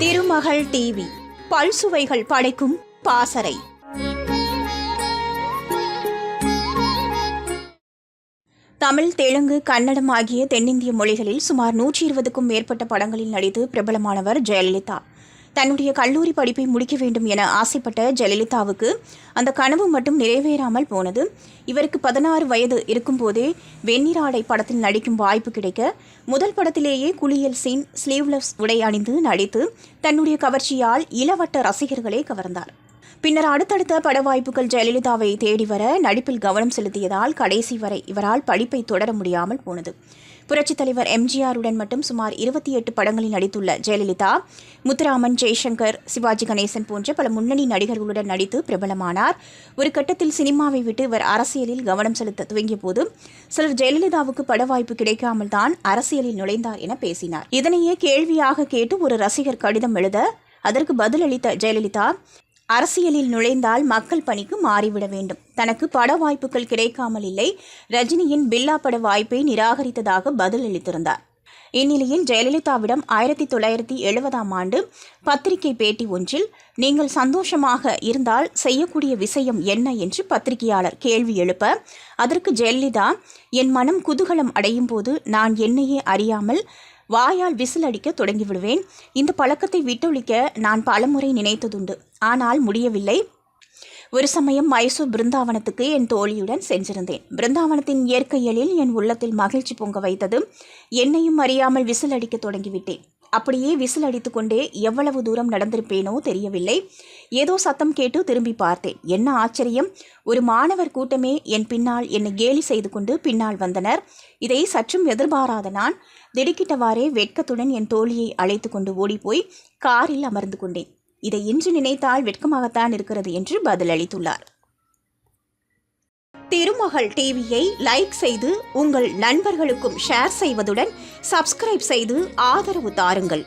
திருமகள் TV பல்சுவைகள் படைக்கும் பாசறை. தமிழ், தெலுங்கு, கன்னடம் ஆகிய தென்னிந்திய மொழிகளில் சுமார் 120க்கும் மேற்பட்ட படங்களில் நடித்து பிரபலமானவர் ஜெயலலிதா. தன்னுடைய கல்லூரி படிப்பை முடிக்க வேண்டும் என ஆசைப்பட்ட ஜெயலலிதாவுக்கு அந்த கனவு மட்டும் நிறைவேறாமல் போனது. இவருக்கு 16 வயது இருக்கும்போதே வெண்ணிராடை படத்தில் நடிக்கும் வாய்ப்பு கிடைக்க, முதல் படத்திலேயே குளியல் சீன், ஸ்லீவ்லெஸ் உடை அணிந்து நடித்து தன்னுடைய கவர்ச்சியால் இளவட்ட ரசிகர்களை கவர்ந்தார். பின்னர் அடுத்தடுத்த பட வாய்ப்புகள் ஜெயலலிதாவை தேடி வர நடிப்பில் கவனம் செலுத்தியதால் கடைசி வரை இவரால் படிப்பை தொடர முடியாமல் போனது. புரட்சித் தலைவர் எம்ஜிஆருடன் மட்டும் சுமார் 28 படங்களில் நடித்துள்ள ஜெயலலிதா, முத்துராமன், ஜெய்சங்கர், சிவாஜி கணேசன் போன்ற பல முன்னணி நடிகர்களுடன் நடித்து பிரபலமானார். ஒரு கட்டத்தில் சினிமாவை விட்டு இவர் அரசியலில் கவனம் செலுத்த துவங்கிய போது சிலர் ஜெயலலிதாவுக்கு பட வாய்ப்பு கிடைக்காமல் தான் அரசியலில் நுழைந்தார் என பேசினார். இதனையே கேள்வியாக கேட்டு ஒரு ரசிகர் கடிதம் எழுத அதற்கு பதிலளித்த ஜெயலலிதா, அரசியலில் நுழைந்தால் மக்கள் பணிக்கு மாறிவிட வேண்டும். தனக்கு பட வாய்ப்புகள் கிடைக்காமல் இல்லை, ரஜினியின் பில்லா பட வாய்ப்பை நிராகரித்ததாக பதில் அளித்திருந்தார். இந்நிலையில் ஜெயலலிதாவிடம் 1970ஆம் ஆண்டு பத்திரிகை பேட்டி ஒன்றில், நீங்கள் சந்தோஷமாக இருந்தால் செய்யக்கூடிய விஷயம் என்ன என்று பத்திரிகையாளர் கேள்வி எழுப்ப, அதற்கு ஜெயலலிதா, என் மனம் குதூகலம் அடையும் போது நான் என்னையே அறியாமல் வாயால் விசில் அடிக்க தொடங்கிவிடுவேன். இந்த பழக்கத்தை விட்டொழிக்க நான் பலமுறை நினைத்ததுண்டு, ஆனால் முடியவில்லை. ஒரு சமயம் மைசூர் பிருந்தாவனத்துக்கு என் தோழியுடன் சென்றிருந்தேன். பிருந்தாவனத்தின் இயற்கையலில் என் உள்ளத்தில் மகிழ்ச்சி பொங்க வைத்தது. என்னையும் அறியாமல் விசில் அடிக்க தொடங்கிவிட்டேன். அப்படியே விசில் அடித்துக்கொண்டே எவ்வளவு தூரம் நடந்திருப்பேனோ தெரியவில்லை. ஏதோ சத்தம் கேட்டு திரும்பி பார்த்தேன். என்ன ஆச்சரியம்! ஒரு மாணவர் கூட்டமே என் பின்னால் என்னை கேலி செய்து கொண்டு பின்னால் வந்தனர். இதை சற்றும் எதிர்பாராத நான் திடுக்கிட்டவாறே வெட்கத்துடன் என் தோழியை அழைத்து கொண்டு ஓடிப்போய் காரில் அமர்ந்து கொண்டேன். இதை இன்று நினைத்தால் வெட்கமாகத்தான் இருக்கிறது என்று பதிலளித்துள்ளார். திருமகள் டிவியை லைக் செய்து உங்கள் நண்பர்களுக்கும் ஷேர் செய்வதுடன் சப்ஸ்கிரைப் செய்து ஆதரவு தாருங்கள்.